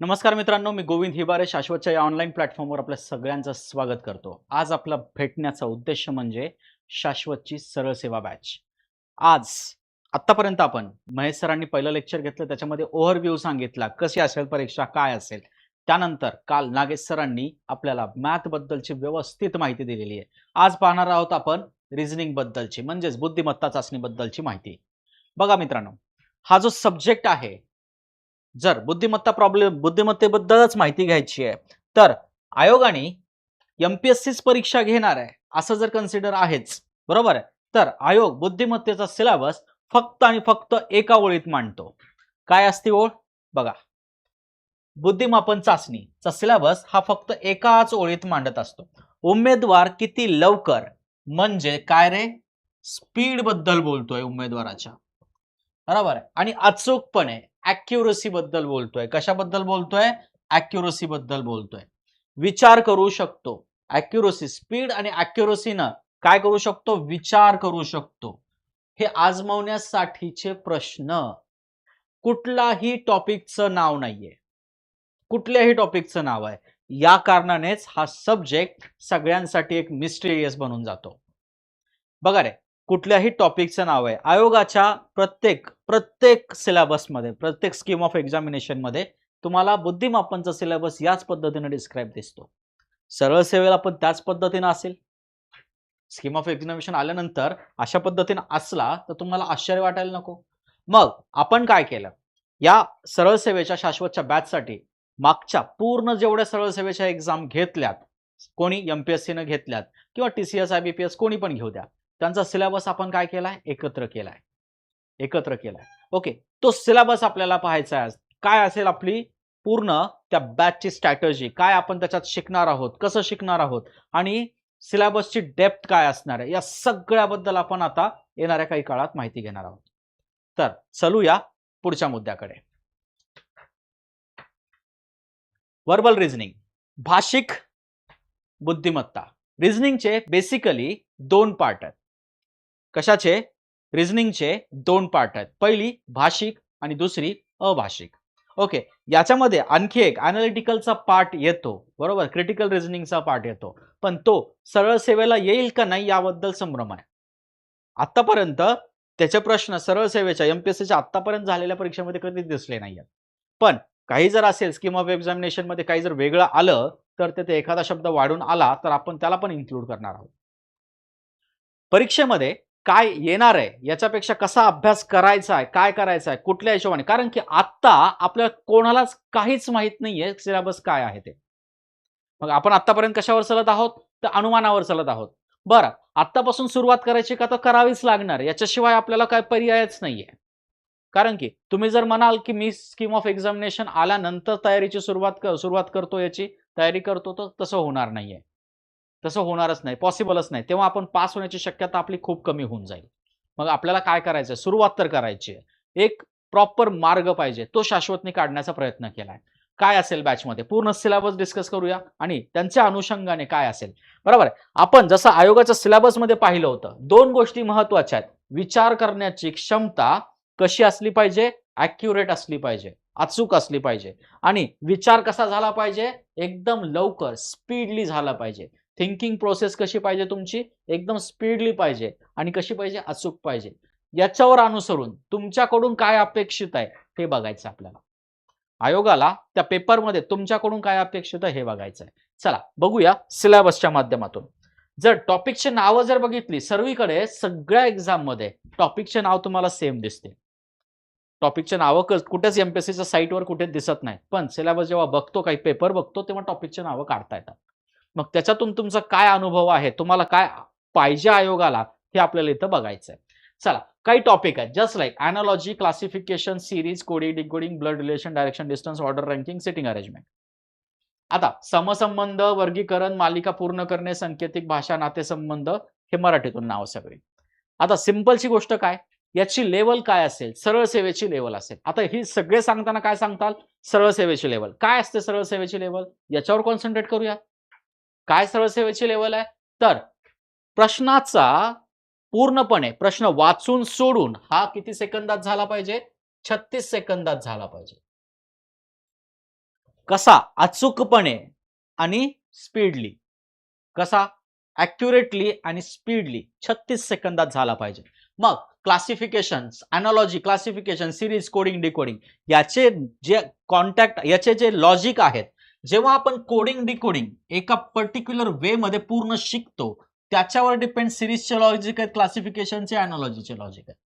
नमस्कार मित्रांनो, मी गोविंद हिबारे शाश्वतच्या या ऑनलाईन प्लॅटफॉर्मवर आपल्या सगळ्यांचं स्वागत करतो. आज आपला भेटण्याचा उद्देश म्हणजे शाश्वतची सरळ सेवा बॅच. आज आत्तापर्यंत आपण महेश सरांनी पहिलं लेक्चर घेतलं, त्याच्यामध्ये ओव्हरव्ह्यू सांगितला, कशी असेल परीक्षा, काय असेल. त्यानंतर काल नागेश सरांनी आपल्याला मॅथ बद्दलची व्यवस्थित माहिती दिलेली आहे. आज पाहणार आहोत आपण रिझनिंग बद्दलची, म्हणजेच बुद्धिमत्ता चाचणी बद्दलची माहिती. बघा मित्रांनो, हा जो सब्जेक्ट आहे, जर बुद्धिमत्तेबद्दलच माहिती घ्यायची आहे, तर आयोगाने एमपीएससीच परीक्षा घेणार आहे असं जर कन्सिडर आहेच, बरोबर आहे. तर आयोग बुद्धिमत्तेचा सिलेबस फक्त आणि फक्त एका ओळीत मांडतो. काय असते ओळ? बघा, बुद्धिमापन चाचणीचा सिलेबस हा फक्त एकाच ओळीत मांडत असतो. उमेदवार किती लवकर, म्हणजे काय रे, स्पीड बद्दल बोलतोय उमेदवाराच्या, बरोबर आहे. आणि अचूकपणे ॲक्युरसी बद्दल बोलतोय. कशाबद्दल बोलतोय? ॲक्युरसी बद्दल बोलतोय. विचार करू शकतो. ॲक्युरसी, स्पीड आणि ॲक्युरसीनं काय करू शकतो? विचार करू शकतो. हे आजमावण्यासाठीचे प्रश्न. कुठलाही टॉपिकचं नाव नाहीये, कुठल्याही टॉपिकचं नाव आहे. या कारणानेच हा सब्जेक्ट सगळ्यांसाठी एक मिस्टेरियस बनून जातो. बघा रे, कुठल्याही टॉपिकचं नाव आहे. आयोगाच्या प्रत्येक सिलेबसमध्ये, प्रत्येक स्कीम ऑफ एक्झामिनेशन मध्ये तुम्हाला बुद्धिमापनचा सिलेबस याच पद्धतीने डिस्क्राइब दिसतो. सरळ सेवेला पण त्याच पद्धतीने असेल. स्कीम ऑफ एक्झामिनेशन आल्यानंतर अशा पद्धतीने असला तर तुम्हाला आश्चर्य वाटायला नको. मग आपण काय केलं, या सरळ सेवेच्या शाश्वतच्या बॅचसाठी मागच्या पूर्ण जेवढ्या सरळ सेवेच्या एक्झाम घेतल्यात, कोणी एमपीएससीने घेतल्यात किंवा टीसीएस आयबीपीएस कोणी पण घेऊ द्या, त्यांचा सिलेबस आपण काय केलाय? एकत्र केलाय. ओके, तो सिलेबस आपल्याला पाहायचा आहे. काय असेल आपली पूर्ण त्या बॅचची स्ट्रॅटेजी, काय आपण त्याच्यात शिकणार आहोत, कसं शिकणार आहोत आणि सिलेबसची डेप्थ काय असणार आहे, या सगळ्याबद्दल आपण आता येणाऱ्या काही काळात माहिती घेणार आहोत. तर चलूया पुढच्या मुद्द्याकडे. वर्बल रिझनिंग, भाषिक बुद्धिमत्ता. रिझनिंगचे बेसिकली दोन पार्ट आहेत. कशाचे? रिझनिंगचे दोन पार्ट आहेत. पहिली भाषिक आणि दुसरी अभाषिक. ओके, याच्यामध्ये आणखी एक अॅनालिटिकलचा पार्ट येतो, बरोबर, क्रिटिकल रिझनिंगचा पार्ट येतो, पण तो सरळ सेवेला येईल का नाही याबद्दल संभ्रम आहे. आतापर्यंत त्याचे प्रश्न सरळ सेवेच्या एमपीएससीच्या आतापर्यंत झालेल्या परीक्षेमध्ये कधीच दिसले नाहीत. पण काही जर असेल स्कीम ऑफ एक्झामिनेशन मध्ये काही जर वेगळं आलं तर ते एखादा शब्द वाढून आला तर आपण त्याला पण इन्क्लूड करणार आहोत. परीक्षेमध्ये काय येणार आहे याच्यापेक्षा कसा अभ्यास करायचा आहे, काय करायचं आहे, कुठल्या हिशोबाने, कारण की आता आपल्याला कोणालाच काहीच माहित नाहीये सिलेबस काय आहे ते. मग आपण आतापर्यंत कशावर चालत आहोत? तर अनुमानावर चालत आहोत. बरं, आतापासून सुरुवात करायची का? तर करावीच लागणार, याच्याशिवाय आपल्याला काय पर्यायच नाहीये. कारण की तुम्ही जर म्हणाल की मी स्कीम ऑफ एक्झामिनेशन आल्यानंतर तयारीची सुरुवात करतो, याची तयारी करतो, तर तसं होणार नाहीये. तसं होणारच नाही, पॉसिबलच नाही. तेव्हा आपण पास होण्याची शक्यता आपली खूप कमी होऊन जाईल. मग आपल्याला काय करायचं? सुरुवात तर करायची आहे. एक प्रॉपर मार्ग पाहिजे, तो शाश्वतने काढण्याचा प्रयत्न केलाय. काय असेल बॅचमध्ये पूर्ण सिलेबस डिस्कस करूया आणि त्यांच्या अनुषंगाने काय असेल, बरोबर आहे. आपण जसं आयोगाच्या सिलेबसमध्ये पाहिलं होतं, दोन गोष्टी महत्वाच्या आहेत. विचार करण्याची क्षमता कशी असली पाहिजे? ॲक्युरेट असली पाहिजे, अचूक असली पाहिजे. आणि विचार कसा झाला पाहिजे? एकदम लवकर, स्पीडली झाला पाहिजे. थिंकिंग प्रोसेस कशी पाहिजे तुमची? एकदम स्पीडली पाहिजे. आणि कशी पाहिजे? अचूक पाहिजे. याच्यावर अनुसरून तुमच्याकडून काय अपेक्षित आहे हे बघायचं आपल्याला. आयोगाला त्या पेपरमध्ये तुमच्याकडून काय अपेक्षित आहे हे बघायचं आहे. चला बघूया सिलेबसच्या माध्यमातून. जर टॉपिकचे नावं जर बघितली, सर्वीकडे सगळ्या एक्झाम मध्ये टॉपिकचे नाव तुम्हाला सेम दिसते. टॉपिकचे नावं कुठेच एमपीएससीच्या साईटवर कुठे दिसत नाही, पण सिलेबस जेव्हा बघतो, काही पेपर बघतो, तेव्हा टॉपिकचे नावं काढता येतात. मग त्याच्यातून तुमचा काय अनुभव आहे, तुम्हाला काय पाहिजे आयोगाला, हे आपल्याला इथं बघायचं आहे. चला, काही टॉपिक आहेत, just like analogy, classification, series, coding, decoding, blood relation, direction, distance, order, ranking, sitting arrangement. आता समसंबंध, वर्गीकरण, मालिका पूर्ण करणे, सांकेतिक भाषा, नातेसंबंध, हे मराठीतून नाव सगळे. आता सिंपलची गोष्ट काय, याची लेवल काय असेल? सरळ सेवेची लेवल असेल. आता ही सगळे सांगताना काय सांगताल? सरळ सेवेची लेवल. काय असते सरळ सेवेची लेवल? याच्यावर कॉन्सन्ट्रेट करूया. काय सरळ सेवेची लेवल आहे? तर प्रश्नाचा पूर्णपणे प्रश्न वाचून सोडून हा किती सेकंदात झाला पाहिजे? 36 सेकंदात झाला पाहिजे. कसा अचूकपणे आणि स्पीडली, कसा ॲक्युरेटली आणि स्पीडली 36 सेकंदात झाला पाहिजे. मग classification, analogy, classification, series, coding, decoding याचे जे कॉन्टॅक्ट, याचे जे लॉजिक आहेत, जेव्हा आपण कोडिंग डिकोडिंग एका पर्टिक्युलर वे मध्ये पूर्ण शिकतो, त्याच्यावर डिपेंड सिरीजचे लॉजिक आहेत, क्लासिफिकेशनचे, एनालॉजीचे लॉजिक आहेत.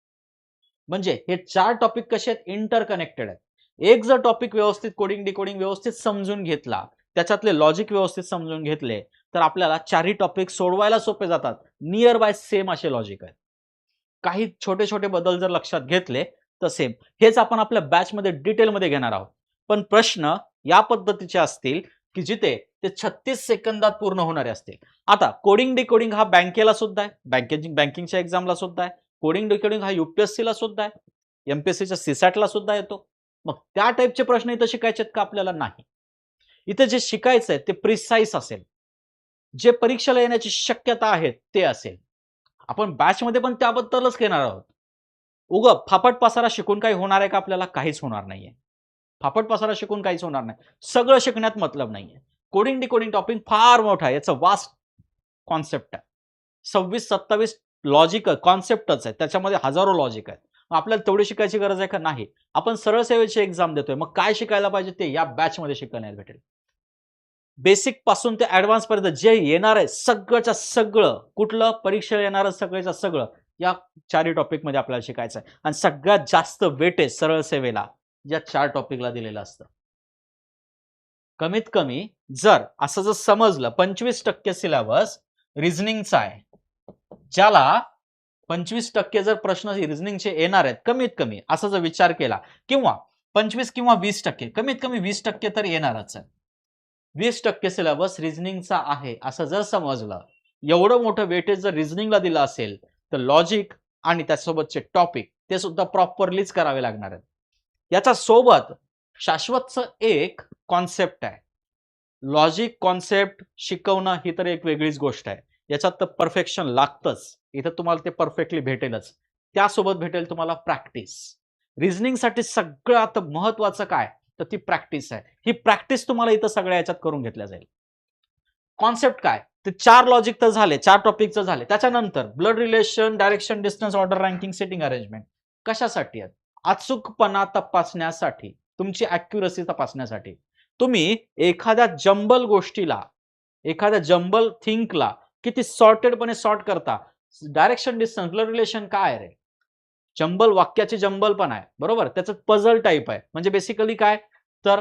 म्हणजे हे 4 टॉपिक कसे आहेत, इंटरकनेक्टेड आहेत. एक जर टॉपिक व्यवस्थित कोडिंग डिकोडिंग व्यवस्थित समजून घेतला, त्याच्यातले लॉजिक व्यवस्थित समजून घेतले, तर आपल्याला 4ही टॉपिक सोडवायला सोपे जातात. नियर बाय सेम असे लॉजिक आहेत. काही छोटे छोटे बदल जर लक्षात घेतले तर सेम. हेच आपण आपल्या बॅचमध्ये डिटेलमध्ये घेणार आहोत. पण प्रश्न या पद्धतीचे असतील की जिथे ते 36 सेकंदात पूर्ण होणारे असतील. आता कोडिंग डिकोडिंग हा बँकेला सुद्धा आहे, बँकिंगच्या एक्झामला सुद्धा आहे. कोडिंग डिकोडिंग हा UPSC ला सुद्धा आहे, MPSCच्या CSAT ला सुद्धा येतो. मग त्या टाईपचे प्रश्न इथं शिकायचे आहेत का आपल्याला? नाही. इथे जे शिकायचं आहे ते प्रिसाईज असेल, जे परीक्षेला येण्याची शक्यता आहे ते असेल. आपण बॅचमध्ये पण त्याबद्दलच घेणार आहोत. फापट पसारा शिकून काही होणार आहे का आपल्याला? काहीच होणार नाहीये. फापट पसारा शिकून काहीच होणार नाही. सगळं शिकण्यात मतलब नाहीये. कोडिंग डिकोडिंग टॉपिक फार मोठा आहे, याचं वास्ट कॉन्सेप्ट आहे. 26-27 लॉजिक कॉन्सेप्टच आहे, त्याच्यामध्ये हजारो लॉजिक आहेत. आपल्याला तेवढी शिकायची गरज आहे का? नाही. आपण सरळ सेवेची एक्झाम देतोय, मग काय शिकायला पाहिजे ते या बॅचमध्ये शिकण्यात भेटेल. बेसिक पासून ते ऍडव्हान्स पर्यंत जे येणार आहे सगळंच्या सगळं, कुठलं परीक्षेला येणार सगळ्याच्या सगळं या 4ही टॉपिक मध्ये आपल्याला शिकायचं आहे. आणि सगळ्यात जास्त वेटेज सरळ सेवेला या 4 टॉपिकला दिलेलं असतं. कमीत कमी जर असं जर समजलं 25% सिलेबस रिझनिंगचा आहे, ज्याला 25% जर प्रश्न रिझनिंगचे येणार आहेत कमीत कमी, असा जर विचार केला, किंवा 25 किंवा 20%, कमीत कमी 20% तर येणारच आहे. 20% सिलेबस रिझनिंगचा आहे असं जर समजलं, एवढं मोठं वेटेज जर रिझनिंगला दिलं असेल, तर लॉजिक आणि त्यासोबतचे टॉपिक ते सुद्धा प्रॉपरलीच करावे लागणार आहेत. याच्या सोबत शाश्वतचं एक कॉन्सेप्ट आहे. लॉजिक कॉन्सेप्ट शिकवणं ही तर एक वेगळीच गोष्ट आहे. याच्यात तर परफेक्शन लागतंच. इथं तुम्हाला ते परफेक्टली भेटेलच. त्यासोबत भेटेल तुम्हाला प्रॅक्टिस. रिझनिंगसाठी सगळ्यात महत्वाचं काय? तर ती प्रॅक्टिस आहे. ही प्रॅक्टिस तुम्हाला इथं सगळ्या याच्यात करून घेतल्या जाईल. कॉन्सेप्ट काय? ते 4 लॉजिक तर झाले, 4 टॉपिकचं झाले. त्याच्यानंतर blood relation, direction, distance, order, ranking, setting, arrangement कशासाठी आहेत? अचूकपणा तपासण्यासाठी, तुमची ॲक्युरसी तपासण्यासाठी. तुम्ही एखाद्या जंबल गोष्टीला, एखाद्या जंबल थिंकला किती सॉर्टेडपणे सॉर्ट करता. डायरेक्शन, डिस्टन्स, ब्लड रिलेशन काय रे? जंबल वाक्याची जंबल पण आहे, बरोबर? त्याचं पझल टाईप आहे. म्हणजे बेसिकली काय, तर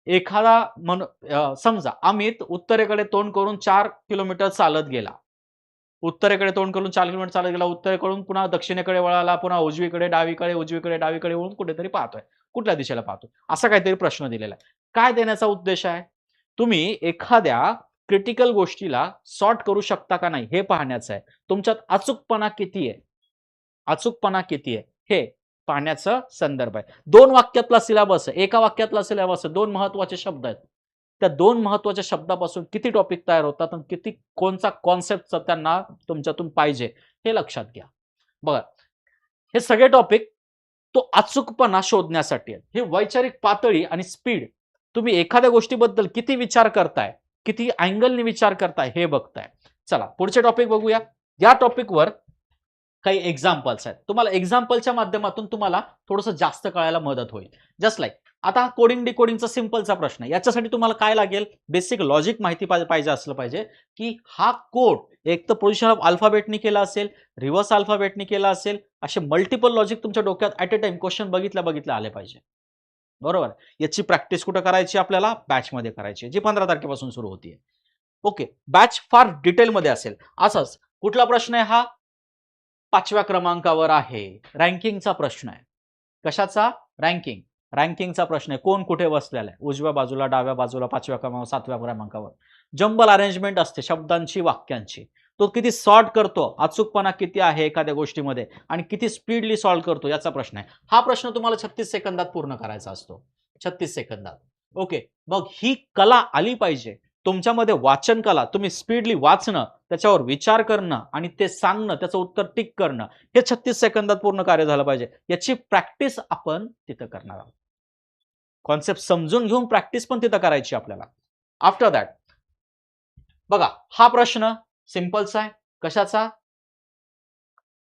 एखादा समजा अमित उत्तरेकडे तोंड करून 4 किलोमीटर चालत गेला. उत्तरेकडे तोंड करून 4 किलोमीटर चालत गेला. उत्तरेकडून पुन्हा दक्षिणेकडे वळाला, पुन्हा उजवीकडे, डावीकडे, उजवीकडे, डावीकडे वळून कुठेतरी पाहतोय. कुठल्या दिशेला पाहतो? असा काहीतरी प्रश्न दिलेला आहे. काय देण्याचा उद्देश आहे? तुम्ही एखाद्या क्रिटिकल गोष्टीला सॉर्ट करू शकता का नाही हे पाहण्याचं आहे. तुमच्यात अचूकपणा किती आहे? अचूकपणा किती आहे हे पाहण्याचा संदर्भ आहे. 2 वाक्यातला सिलेबस आहे, एका वाक्यातला सिलेबस आहे, 2 महत्त्वाचे शब्द आहेत. त्या 2 महत्त्वाच्या शब्दापासून किती टॉपिक तयार होतात आणि किती कोणचा कॉन्सेप्ट त्यांना तुमच्यातून पाहिजे हे लक्षात घ्या. बघा, हे सगळे टॉपिक तो अचूकपणा शोधण्यासाठी आहेत. हे वैचारिक पातळी आणि स्पीड, तुम्ही एखाद्या गोष्टीबद्दल किती विचार करताय, किती अँगलने विचार करताय हे बघताय. चला पुढचे टॉपिक बघूया. या टॉपिकवर काही एक्झाम्पल्स आहेत. तुम्हाला एक्झाम्पलच्या माध्यमातून तुम्हाला थोडंसं जास्त कळायला मदत होईल. जस्ट लाईक आता कोडिंग डिकोडिंगचा सिंपलचा प्रश्न आहे. याच्यासाठी तुम्हाला काय लागेल? बेसिक लॉजिक माहिती पाहिजे असलं पाहिजे की हा कोड एक तर पोझिशन ऑफ अल्फाबेटनी केला असेल, रिव्हर्स अल्फाबेटनी केला असेल, असे मल्टिपल लॉजिक तुमच्या डोक्यात ॲट अ टाइम क्वेश्चन बघितल्या आले पाहिजे. बरोबर? याची प्रॅक्टिस कुठं करायची? आपल्याला बॅचमध्ये करायची, जी 15 तारखेपासून सुरू होतीये. ओके, बॅच फार डिटेलमध्ये असेल. असंच कुठला प्रश्न आहे हा? 5व्या क्रमांकावर आहे. रँकिंगचा प्रश्न आहे. कशाचा? रँकिंग. रँकिंगचा प्रश्न आहे. कोण कुठे बसलेला आहे? उजव्या बाजूला, डाव्या बाजूला, 5व्या क्रमांकावर, 7व्या क्रमांकावर. जंबल अरेंजमेंट असते शब्दांची, वाक्यांची. तो किती सॉर्ट करतो, अचूकपणा किती आहे एखाद्या गोष्टीमध्ये आणि किती स्पीडली सॉल्व्ह करतो याचा प्रश्न आहे. हा प्रश्न तुम्हाला 36 सेकंदात पूर्ण करायचा असतो. 36 सेकंदात. ओके, मग ही कला आली पाहिजे तुमच्यामध्ये, वाचन कला. तुम्ही स्पीडली वाचणं, त्याच्यावर विचार करणं आणि ते सांगणं, त्याचं उत्तर टिक करणं, हे 36 सेकंदात पूर्ण कार्य झालं पाहिजे. याची प्रॅक्टिस आपण तिथं करणार आहोत. कॉन्सेप्ट समजून घेऊन प्रॅक्टिस पण तिथं करायची आपल्याला. आफ्टर दॅट बघा, हा प्रश्न सिंपलचा आहे. कशाचा?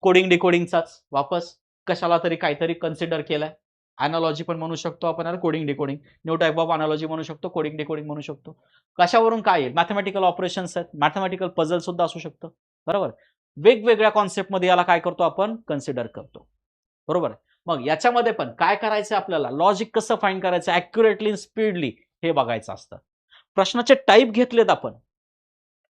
कोडिंग डिकोडिंगचाच. वापस कशाला तरी काहीतरी कन्सिडर केलाय. अॅनालॉजी पण म्हणू शकतो आपण, coding decoding. New type of analogy म्हणू शकतो, कोडिंग डिकोडिंग म्हणू शकतो. कशावरून काय येईल? मॅथमॅटिकल ऑपरेशन्स आहेत, मॅथमॅटिकल पझल सुद्धा असू शकतं. बरोबर. वेगवेगळ्या कॉन्सेप्टमध्ये याला काय करतो आपण? कन्सिडर करतो. बरोबर. मग याच्यामध्ये पण काय करायचं आपल्याला? लॉजिक कसं फाइंड करायचं ऍक्युरेटली, स्पीडली, हे बघायचं असतं. प्रश्नाचे टाईप घेतलेत आपण,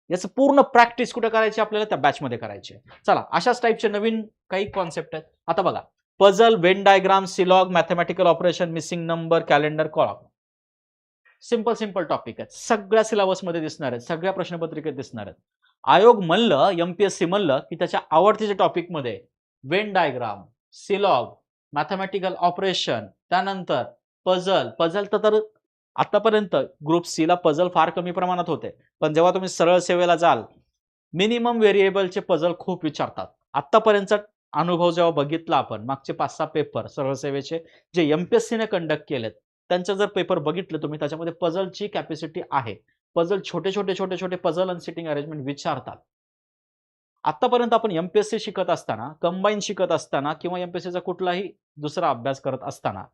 याचं पूर्ण प्रॅक्टिस कुठे करायची आपल्याला? त्या बॅचमध्ये करायची. चला, अशाच टाईपचे नवीन काही कॉन्सेप्ट आहेत. आता बघा, puzzle, Venn diagram, syllog, mathematical operation, missing number, calendar, column. Simple simple topic आहेत. सगळ्या सिलेबसमध्ये दिसणार आहेत, सगळ्या प्रश्नपत्रिकेत दिसणार आहेत. आयोग म्हणलं, एमपीएससी म्हणलं की त्याच्या आवडतीच्या टॉपिकमध्ये Wien diagram, syllog, mathematical operation, त्यानंतर पझल तर आतापर्यंत ग्रुप सी ला पझल फार कमी प्रमाणात होते, पण जेव्हा तुम्ही सरळ सेवेला जाल, मिनिमम व्हेरिएबलचे पझल खूप विचारतात. आतापर्यंतचा अनुभव जेव्हा बघितला आपण, मागचे 5-6 पेपर सरळ सेवेचे जे एमपीएससीने कंडक्ट केलेत, त्यांचे जर पेपर बघितले तुम्ही, त्याच्यामध्ये पझलची कॅपॅसिटी आहे. पझल छोटे छोटे पझल आणि सिटिंग अरेंजमेंट विचारतात. आतापर्यंत आपण एमपीएससी शिकत असताना, कंबाईन शिकत असताना किंवा एमपीएससीचा कुठलाही दुसरा अभ्यास करत असताना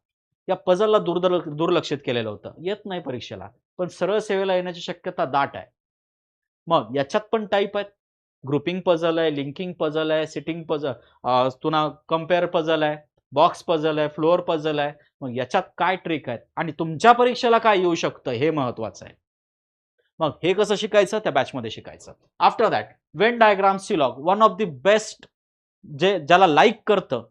या पझलला दुर्लक्षित केलेलं होतं. येत नाही परीक्षेला, पण सरळ सेवेला येण्याची शक्यता दाट आहे. मग याच्यात पण टाईप आहेत. ग्रुपिंग पझल आहे, लिंकिंग पझल आहे, सिटिंग पझल, पुन्हा कम्पेअर पझल आहे, बॉक्स पझल आहे, फ्लोअर पझल आहे. मग याच्यात काय ट्रिक आहेत आणि तुमच्या परीक्षेला काय येऊ शकतं हे महत्वाचं आहे. मग हे कसं शिकायचं? त्या बॅचमध्ये शिकायचं. After that Venn diagram, syllog, one of the best, जे ज्याला लाईक करतं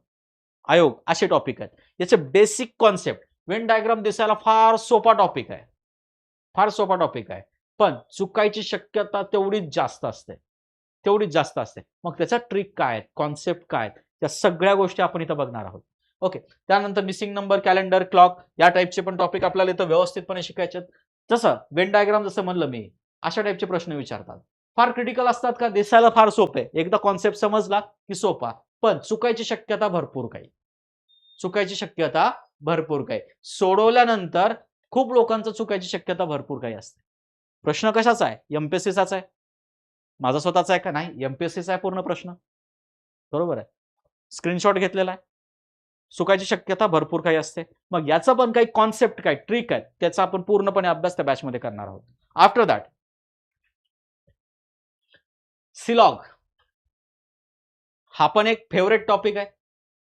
आयोग, असे टॉपिक आहेत. याचे बेसिक कॉन्सेप्ट. वेन डायग्राम दिसायला फार सोपा टॉपिक आहे, फार सोपा टॉपिक आहे, पण चुकायची शक्यता तेवढीच जास्त असते, तेवढीच जास्त असते. मग त्याचा ट्रिक काय आहेत, कॉन्सेप्ट काय आहेत, त्या सगळ्या गोष्टी आपण इथं बघणार आहोत. ओके. त्यानंतर मिसिंग नंबर, कॅलेंडर, क्लॉक, या टाईपचे पण टॉपिक आपल्याला इथं व्यवस्थितपणे शिकायचे आहेत. जसं वेन डायग्राम जसं म्हणलं मी, अशा टाईपचे प्रश्न विचारतात. फार क्रिटिकल असतात का? दिसायला फार सोपे, एकदा कॉन्सेप्ट समजला की सोपा, पण चुकायची शक्यता भरपूर काही, चुकायची शक्यता भरपूर काही. सोडवल्यानंतर खूप लोकांचं चुकायची शक्यता भरपूर काही असते. प्रश्न कशाचा आहे? एमपीएससीचाच आहे. माझा स्वतःचा आहे का? नाही, एमपीएससीचा आहे पूर्ण प्रश्न. बरोबर आहे. स्क्रीनशॉट घेतलेला आहे. चुकायची शक्यता भरपूर काही असते. मग याचा पण काही कॉन्सेप्ट, काय ट्रिक आहे, त्याचा आपण पूर्णपणे अभ्यास त्या बॅचमध्ये करणार आहोत. आफ्टर दॅट सिलॉग, हा पण एक फेवरेट टॉपिक आहे.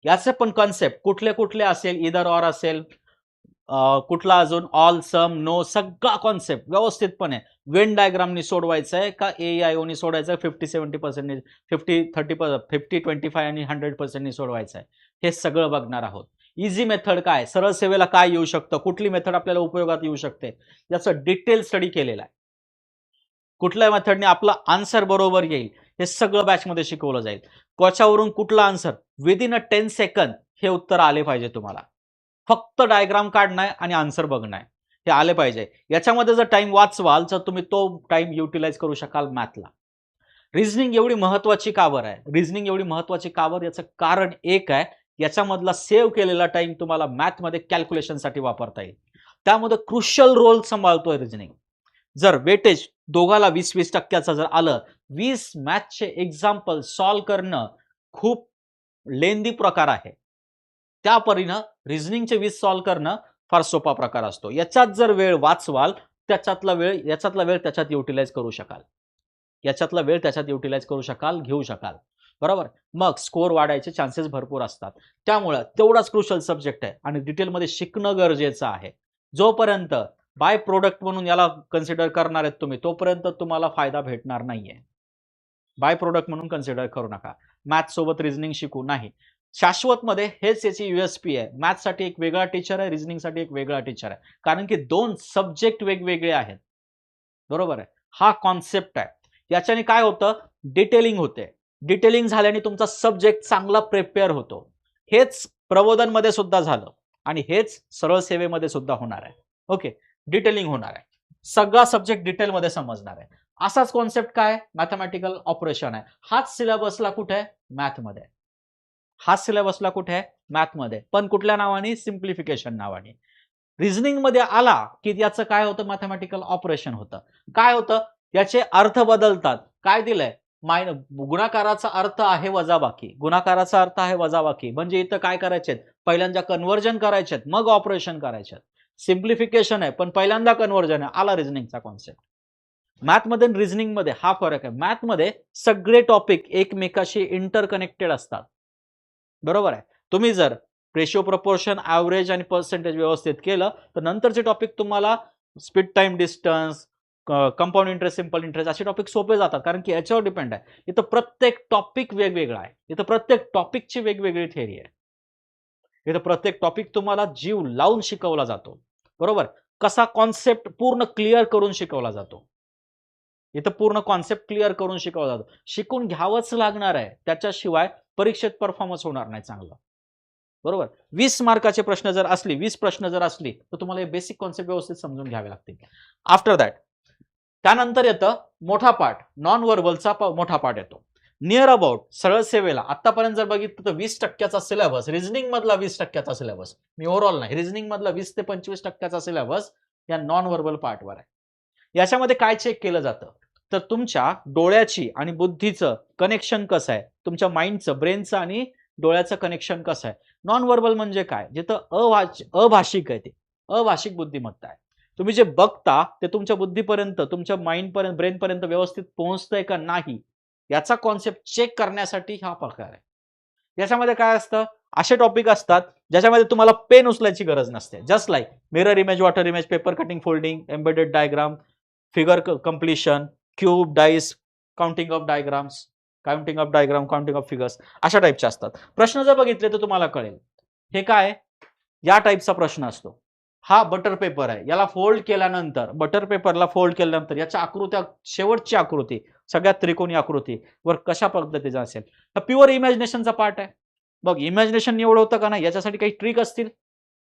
याचे पण कॉन्सेप्ट कुठले कुठले असेल, इदर ऑर असेल, कुठला अजून ऑल, सम, नो, सगळा कॉन्सेप्ट व्यवस्थितपणे वेन डायग्रामनी सोडवायचा आहे का AEIO सोडवायचं आहे, 50-70%, 50-25 आणि 100% सोडवायचं आहे, हे सगळं बघणार आहोत. इझी मेथड काय, सरळ सेवेला काय येऊ शकतं, कुठली मेथड आपल्याला उपयोगात येऊ शकते, याचं डिटेल स्टडी केलेला आहे. कुठल्या मेथडने आपला आन्सर बरोबर येईल हे सगळं बॅचमध्ये शिकवलं जाईल. क्वेश्चनवरून कुठला आन्सर विदिन 10 सेकंद हे उत्तर आले पाहिजे तुम्हाला. फक्त डायग्राम काढणं आणि आन्सर बघणं हे आले पाहिजे. याच्यामध्ये जर टाइम वाचवाल तर तुम्ही तो टाइम युटिलाइज करू शकाल मॅथला. रिझनिंग एवढी महत्वाची का बरं आहे? रिझनिंग एवढी महत्वाची का बरं? याचं कारण एक आहे, याच्यामधला सेव्ह केलेला टाइम तुम्हाला मॅथमध्ये कॅल्क्युलेशनसाठी वापरता येईल. त्यामध्ये क्रुशियल रोल सांभाळतोय रिझनिंग. जर वेटेज दोघाला 20-20% जर आलं, 20 मॅथचे एक्झाम्पल सॉल्व्ह करणं खूप लेंदी प्रकार आहे. त्या परीनं रिझनिंगचे 20 सॉल्व्ह करणं फार सोपा प्रकार असतो. याच्यात जर वेळ वाचवाल, याच्यातला वेळ त्याच्यात युटिलाइज करू शकाल. याच्यातला वेळ त्याच्यात युटिलाइज करू शकाल, घेऊ शकाल. बरोबर. मग स्कोर वाढायचे चान्सेस भरपूर असतात. त्यामुळे तेवढाच क्रुशियल सब्जेक्ट आहे आणि डिटेलमध्ये शिकणं गरजेचं आहे. जोपर्यंत बाय प्रोडक्ट म्हणून याला कन्सिडर करणार आहेत तुम्ही, तोपर्यंत तुम्हाला फायदा भेटणार नाहीये. बाय प्रोडक्ट म्हणून कन्सिडर करू नका. मॅथ सोबत रिझनिंग शिकू नाही. शाश्वत मध्ये हेच याची यूएसपी आहे. मॅथसाठी एक वेगळा टीचर आहे, रिझनिंगसाठी एक वेगळा टीचर आहे. कारण की दोन सब्जेक्ट वेगवेगळे आहेत. बरोबर आहे. हा कॉन्सेप्ट आहे. याच्याने काय होतं? डिटेलिंग होते. डिटेलिंग झाल्याने तुमचा सब्जेक्ट चांगला प्रिपेअर होतो. हेच प्रबोधनमध्ये सुद्धा झालं आणि हेच सरळ सेवेमध्ये सुद्धा होणार आहे. ओके. डिटेलिंग होणार आहे. सगळा सब्जेक्ट डिटेलमध्ये समजणार आहे. असाच कॉन्सेप्ट काय? मॅथमॅटिकल ऑपरेशन आहे. हाच सिलेबसला कुठे आहे? मॅथमध्ये. हाच सिलेबसला कुठे आहे? मॅथमध्ये. पण कुठल्या नावाने? सिम्प्लिफिकेशन नावाने. रिझनिंग मध्ये आला की याचं काय होतं, मॅथमॅटिकल ऑपरेशन होतं. काय होतं, याचे अर्थ बदलतात. काय दिलंय, गुणाकाराचा अर्थ आहे वजाबाकी, गुणाकाराचा अर्थ आहे वजाबाकी, म्हणजे इथं काय करायचे, पहिल्यांदा कन्व्हर्जन करायचे, मग ऑपरेशन करायचे. सिम्प्लिफिकेशन आहे पण पहिल्यांदा कन्व्हर्जन आहे. आला रिझनिंगचा कॉन्सेप्ट. मॅथमध्ये आणि रिझनिंग मध्ये हा फरक आहे. मॅथमध्ये सगळे टॉपिक एकमेकाशी इंटरकनेक्टेड असतात, बरोबर आहे. तुम्ही जर रेशिओ, प्रपोर्शन, ऍव्हरेज आणि पर्सेंटेज व्यवस्थित केलं तर नंतरचे टॉपिक तुम्हाला speed, time, distance, compound interest, simple interest असे टॉपिक सोपे जातात, कारण की याच्यावर डिपेंड आहे. इथं प्रत्येक टॉपिक वेगवेगळा आहे, इथं प्रत्येक टॉपिकची वेगवेगळी थिअरी आहे. इथं प्रत्येक टॉपिक तुम्हाला जीव लावून शिकवला जातो, बरोबर. कसा कॉन्सेप्ट पूर्ण क्लिअर करून शिकवला जातो. इथं पूर्ण कॉन्सेप्ट क्लिअर करून शिकवला जातो. शिकून घ्यावंच लागणार आहे, त्याच्याशिवाय परीक्षेत परफॉर्मन्स होणार नाही चांगला, बरोबर. 20 मार्काचे प्रश्न जर असली, 20 प्रश्न जर असली तर तुम्हाला हे बेसिक कॉन्सेप्ट व्यवस्थित समजून घ्यावे लागतील. आफ्टर दॅट त्यानंतर येतं मोठा पार्ट, नॉन व्हर्बलचा मोठा पार्ट येतो. नियर अबाउट सरळ सेवेला आतापर्यंत जर बघितलं तर 20% सिलेबस, रिझनिंग मधला 20% सिलेबस, मी ओव्हरऑल नाही, रिझनिंग मधला 20 ते 25% सिलेबस या नॉन व्हर्बल पार्टवर आहे. याच्यामध्ये काय चेक केलं जातं, तर तुमच्या डोळ्याची आणि बुद्धीचं कनेक्शन कसं आहे, तुमच्या माइंडचं, ब्रेनचं आणि डोळ्याचं कनेक्शन कसं आहे. नॉन व्हर्बल म्हणजे काय, जिथं अभाषिक आहे, ते अभाषिक बुद्धिमत्ता आहे. तुम्ही जे बघता ते तुमच्या बुद्धीपर्यंत, तुमच्या माइंडपर्यंत, ब्रेनपर्यंत व्यवस्थित पोहोचतंय का नाही, याचा कॉन्सेप्ट चेक करण्यासाठी हा प्रकार आहे. याच्यामध्ये काय असतं, असे टॉपिक असतात ज्याच्यामध्ये तुम्हाला पेन उचलायची गरज नसते. Just like mirror image, water image, paper cutting, folding, embedded diagram, figure completion, cube, dice, counting of diagrams, counting of figures, अशा टाईपचे असतात. प्रश्न जर बघितले तर तुम्हाला कळेल हे काय, या टाईपचा प्रश्न असतो. हा बटर पेपर आहे, याला फोल्ड केल्यानंतर, बटर पेपरला फोल्ड केल्यानंतर याच्या आकृत्या, शेवटची आकृती सगळ्यात त्रिकोणी आकृती वर कशा पद्धतीचा असेल, तर प्युअर इमॅजिनेशनचा पार्ट आहे. बघ, इमॅजिनेशन एवढं होतं का नाही, याच्यासाठी काही ट्रिक असतील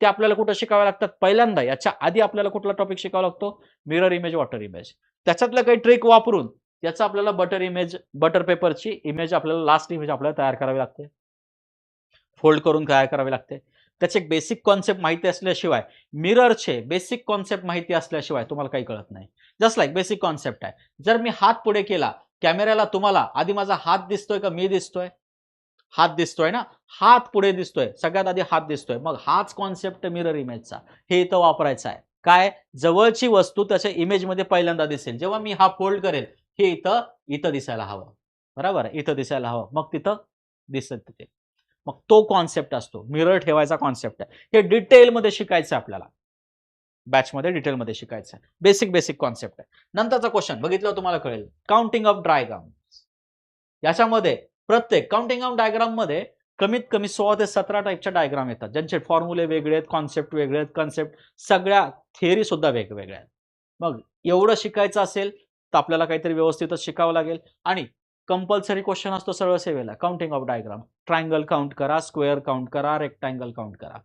ते आपल्याला कुठं शिकावे लागतात. पहिल्यांदा याच्या आधी आपल्याला कुठला टॉपिक शिकावा लागतो, मिरर इमेज, वॉटर इमेज. त्याच्यातल्या काही ट्रिक वापरून याचा आपल्याला बटर पेपरची इमेज, आपल्याला लास्ट इमेज आपल्याला तयार करावी लागते, फोल्ड करून तयार करावी लागते. त्याचे बेसिक कॉन्सेप्ट माहिती असल्याशिवाय, मिररचे बेसिक कॉन्सेप्ट माहिती असल्याशिवाय तुम्हाला काही कळत नाही. जस्ट लाईक बेसिक कॉन्सेप्ट आहे, जर मी हात पुढे केला कॅमेऱ्याला, तुम्हाला आधी माझा हात दिसतोय का मी दिसतोय, हात दिसतोय ना, हात पुढे दिसतोय, सगळ्यात आधी हात दिसतोय, मग हाच कॉन्सेप्ट मिरर इमेजचा हे इथं वापरायचा आहे. काय, जवळची वस्तू त्याच्या इमेजमध्ये पहिल्यांदा दिसेल, जेव्हा मी हा फोल्ड करेल हे इथं इथं दिसायला हवं, बरोबर, इथं दिसायला हवं, मग तिथं दिसत तिथे. मग तो कॉन्सेप्ट असतो, मिरर ठेवायचा कॉन्सेप्ट आहे. हे डिटेलमध्ये शिकायचं आपल्याला, बॅचमध्ये डिटेलमध्ये शिकायचं आहे. बेसिक कॉन्सेप्ट आहे. नंतरचा क्वेश्चन बघितलं तुम्हाला कळेल, काउंटिंग ऑफ डायग्राम. याच्यामध्ये प्रत्येक काउंटिंग ऑफ डायग्राम मध्ये कमीत कमी 16 ते 17 टाईपच्या डायग्राम येतात, ज्यांचे फॉर्म्युले वेगळे आहेत, कॉन्सेप्ट वेगळे आहेत, कॉन्सेप्ट सगळ्या थिअरी सुद्धा वेगवेगळ्या आहेत. मग एवढं शिकायचं असेल तर आपल्याला काहीतरी व्यवस्थितच शिकावं लागेल. आणि कंपल्सरी क्वेश्चन असतो सरळ सेवेला, counting of diagram, triangle count करा, स्क्वेअर काउंट करा, रेक्टँगल काउंट करा.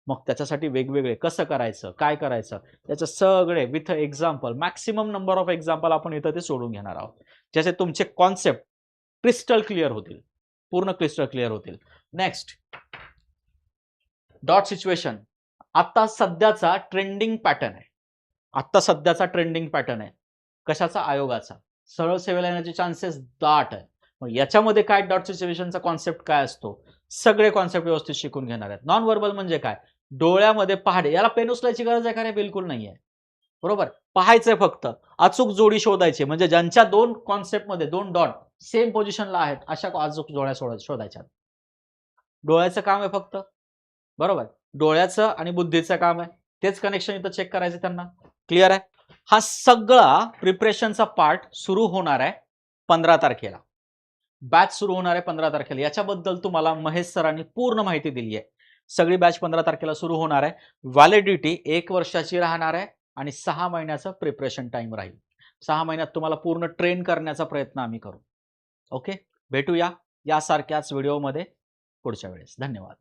मग त्याच्यासाठी वेगवेगळे कसं करायचं, काय करायचं, त्याचं सगळे with example, maximum number of example आपण इथं ते सोडून घेणार आहोत, ज्याचे तुमचे कॉन्सेप्ट क्रिस्टल क्लिअर होतील, पूर्ण क्रिस्टल क्लिअर होतील. Next, dot situation. आता सध्याचा ट्रेंडिंग पॅटर्न आहे, आता सध्याचा ट्रेंडिंग पॅटर्न आहे कशाचा, आयोगाचा. सरळ सेवेला येण्याचे चान्सेस दाट आहे. मग याच्यामध्ये काय, डॉट सिच्युएशनचा कॉन्सेप्ट काय असतो, सगळे कॉन्सेप्ट व्यवस्थित शिकून घेणार आहेत. नॉन व्हर्बल म्हणजे काय, डोळ्यामध्ये पहाडे, याला पेन उचलायची गरज आहे का रे, बिलकुल नाहीये, बरोबर. पाहायचंय फक्त, अचूक जोडी शोधायची, म्हणजे ज्यांच्या दोन कॉन्सेप्टमध्ये दोन डॉट सेम पोझिशनला आहेत अशा अचूक जोड्या शोधायच्या. डोळ्याचं काम आहे फक्त, बरोबर, डोळ्याचं आणि बुद्धीचं काम आहे, तेच कनेक्शन इथं चेक करायचं त्यांना. क्लिअर आहे. हा सगळा प्रिपरेशनचा पार्ट सुरू होणार आहे 15 तारखेला, बॅच सुरू होणार आहे 15 तारखेला. याच्याबद्दल तुम्हाला महेश सरांनी पूर्ण माहिती दिली आहे. सगळी बॅच 15 तारखेला सुरू होणार आहे. व्हॅलिडिटी 1 वर्षाची राहणार आहे आणि 6 महिन्याचं प्रिपरेशन टाइम राहील. 6 महिन्यात तुम्हाला पूर्ण ट्रेन करण्याचा प्रयत्न आम्ही करू. ओके, भेटूया यासारख्याच व्हिडिओमध्ये पुढच्या वेळेस. धन्यवाद.